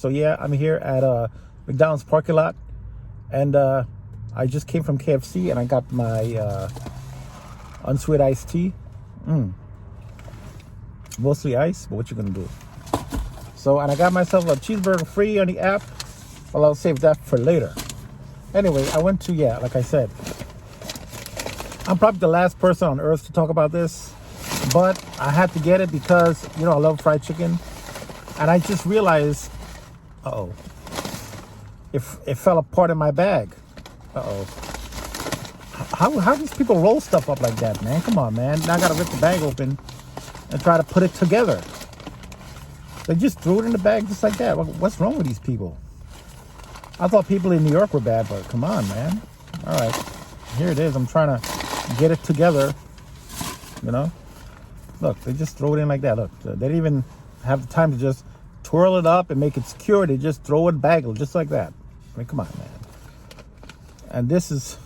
So yeah, I'm here at McDonald's parking lot, and I just came from KFC and I got my unsweet iced tea. Mostly ice, but what you gonna do? So, and I got myself a cheeseburger free on the app. Well, I'll save that for later. Anyway, I went to, like I said, I'm probably the last person on earth to talk about this, but I had to get it because, I love fried chicken. And I just realized, it fell apart in my bag. How these people roll stuff up like that, man? Come on, man. Now I gotta rip the bag open and try to put it together. They just threw it in the bag just like that. What's wrong with these people? I thought people in New York were bad, but come on, man. All right, here it is. I'm trying to get it together, Look, they just throw it in like that. Look, they didn't even have the time to just twirl it up and make it secure. They just throw it back just like that. I mean, come on, man. And this is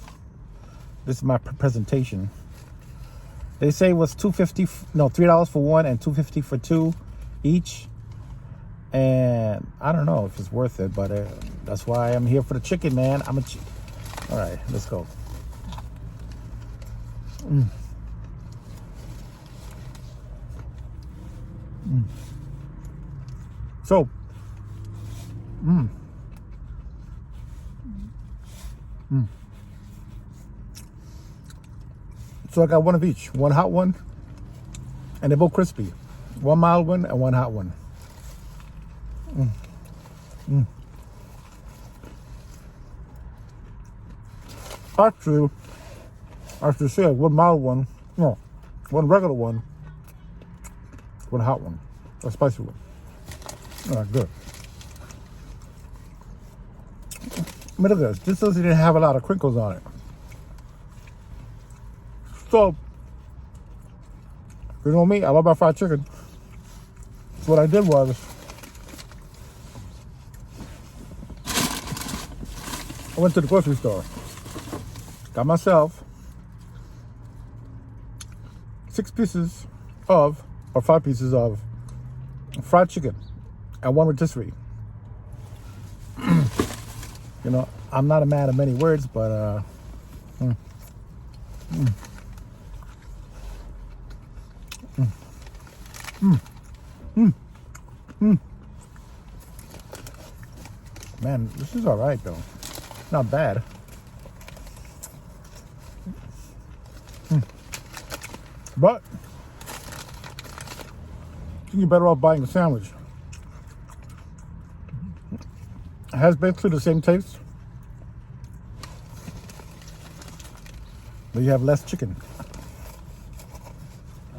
my presentation. They say it was $3 for one and $2.50 for two each. And I don't know if it's worth it, but that's why I'm here for the chicken, man. All right, let's go. So, so I got one of each. One hot one, and they're both crispy. One mild one and one hot one. Actually, I should say one mild one. No, one regular one. One hot one. A spicy one. All right, good. I mean, look at this. This doesn't even have a lot of crinkles on it. So, you know me, I love my fried chicken. So what I did was, I went to the grocery store, got myself 5 pieces of fried chicken and one rotisserie. I'm not a man of many words, but man, this is all right though. Not bad. But I think you're better off buying the sandwich. It has basically the same taste, but you have less chicken.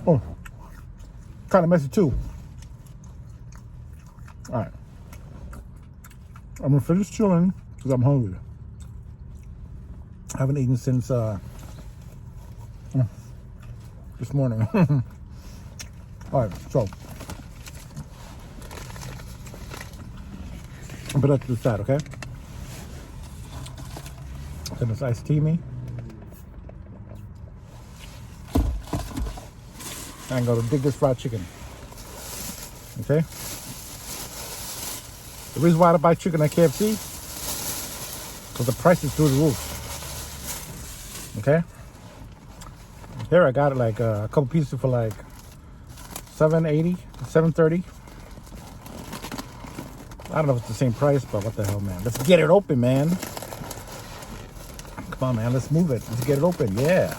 Oh, kind of messy too. All right, I'm gonna finish chewing because I'm hungry. I haven't eaten since this morning. All right, so I'll put that to the side, okay? Then this iced tea me. I'm gonna dig this fried chicken. Okay? The reason why I buy chicken at KFC, because the price is through the roof. Okay? Here I got it like a couple pieces for like $7.80, $7.30. I don't know if it's the same price, but what the hell, man. Let's get it open, man. Come on, man. Let's move it. Let's get it open. Yeah.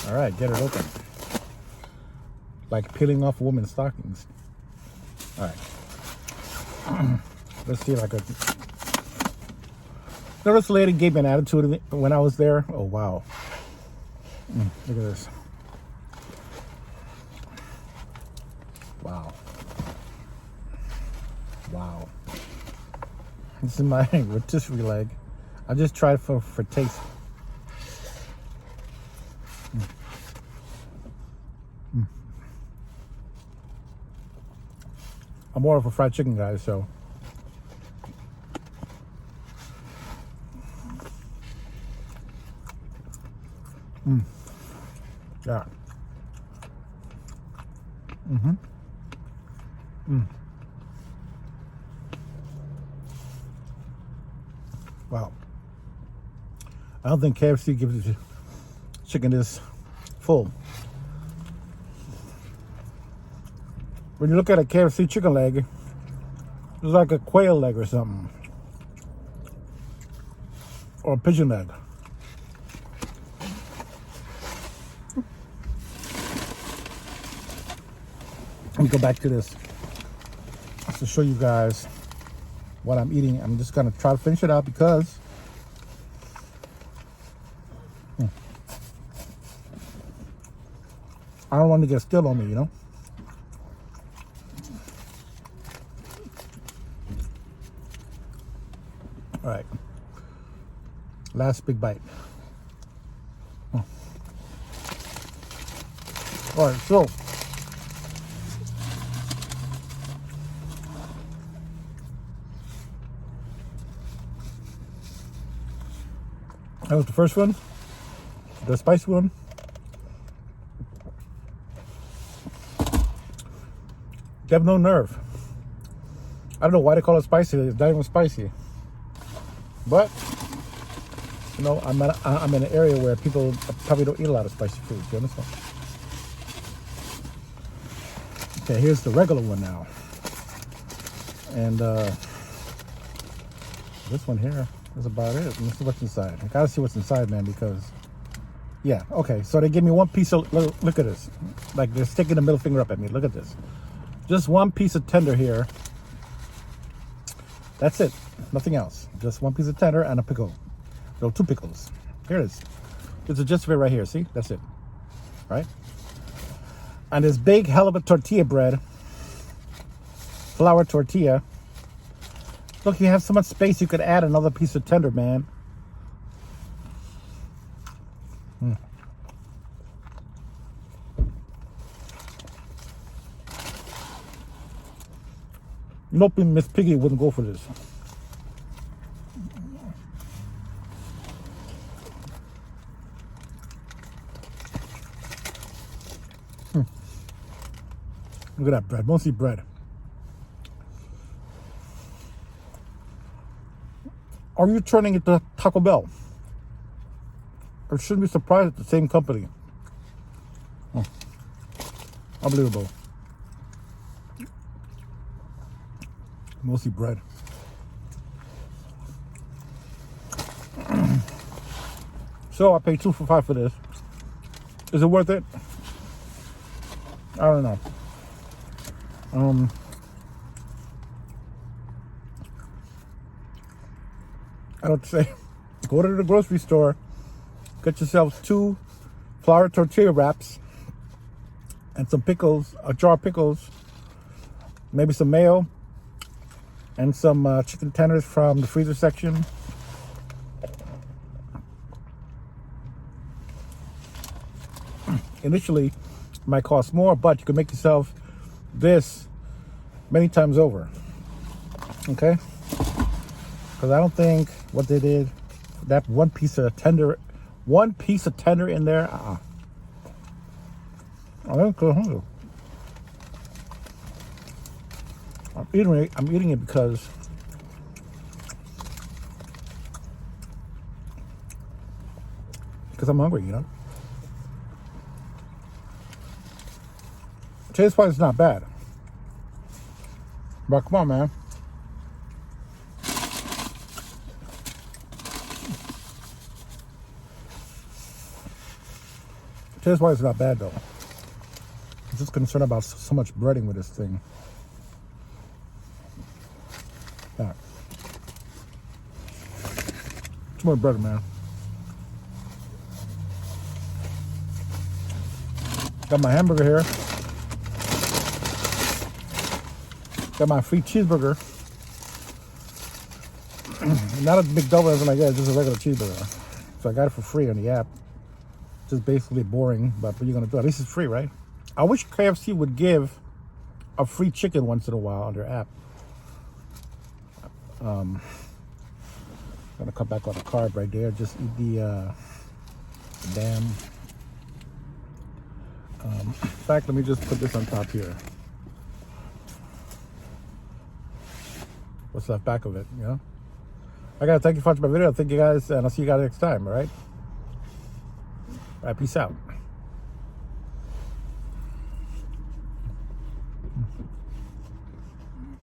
All right, get it open. Like peeling off a woman's stockings. All right. Let's see if I could. This lady gave me an attitude when I was there. Oh, wow. Look at this. Wow. Wow. This is my rotisserie leg. I just tried for taste. I'm more of a fried chicken guy, so. Yeah. Wow. I don't think KFC gives the chicken this full. When you look at a KFC chicken leg, it's like a quail leg or something. Or a pigeon leg. Let me go back to this to show you guys what I'm eating. I'm just gonna try to finish it out because I don't want to get still on me, you know? All right. Last big bite. All right, so that was the first one, the spicy one. They have no nerve. I don't know why they call it spicy. It's not even spicy. But you know, I'm in an area where people probably don't eat a lot of spicy food. You understand? Okay, here's the regular one now. And this one here is about it. Let's see what's inside. I gotta see what's inside, man, because yeah, okay. So they give me one piece of look at this. Like they're sticking the middle finger up at me. Look at this. Just one piece of tender here. That's it. Nothing else. Just one piece of tender and a pickle. No, two pickles. Here it is. It's a just of it right here. See? That's it. Right? And this big hell of a tortilla bread. Flour tortilla. Look, you have so much space you could add another piece of tender, man. Nope, Miss Piggy wouldn't go for this. Look at that bread, mostly bread. Are you turning it to Taco Bell? I shouldn't be surprised at the same company. Unbelievable. Mostly bread. So I paid $2 for $5 for this. Is it worth it? I don't know. I would say go to the grocery store, get yourself 2 flour tortilla wraps and some pickles, a jar of pickles, maybe some mayo, and some chicken tenders from the freezer section. Initially, it might cost more, but you can make yourself this many times over. Okay? Because I don't think what they did, that one piece of tender in there, I don't go hungry. I'm eating it because I'm hungry, you know. Taste-wise, it's not bad. But come on, man. Taste-wise, it's not bad, though. I'm just concerned about so much breading with this thing. Yeah. Too much bread, man. Got my hamburger here. Got my free cheeseburger. Not a big double or anything like that, just a regular cheeseburger. So I got it for free on the app. Just basically boring, but what are you gonna do? At least it's free, right? I wish KFC would give a free chicken once in a while on their app. I'm gonna cut back on the carb right there. Just eat the damn. In fact, let me just put this on top here. What's left back of it, you know? I gotta thank you for watching my video. Thank you guys, and I'll see you guys next time. All right. All right. Peace out.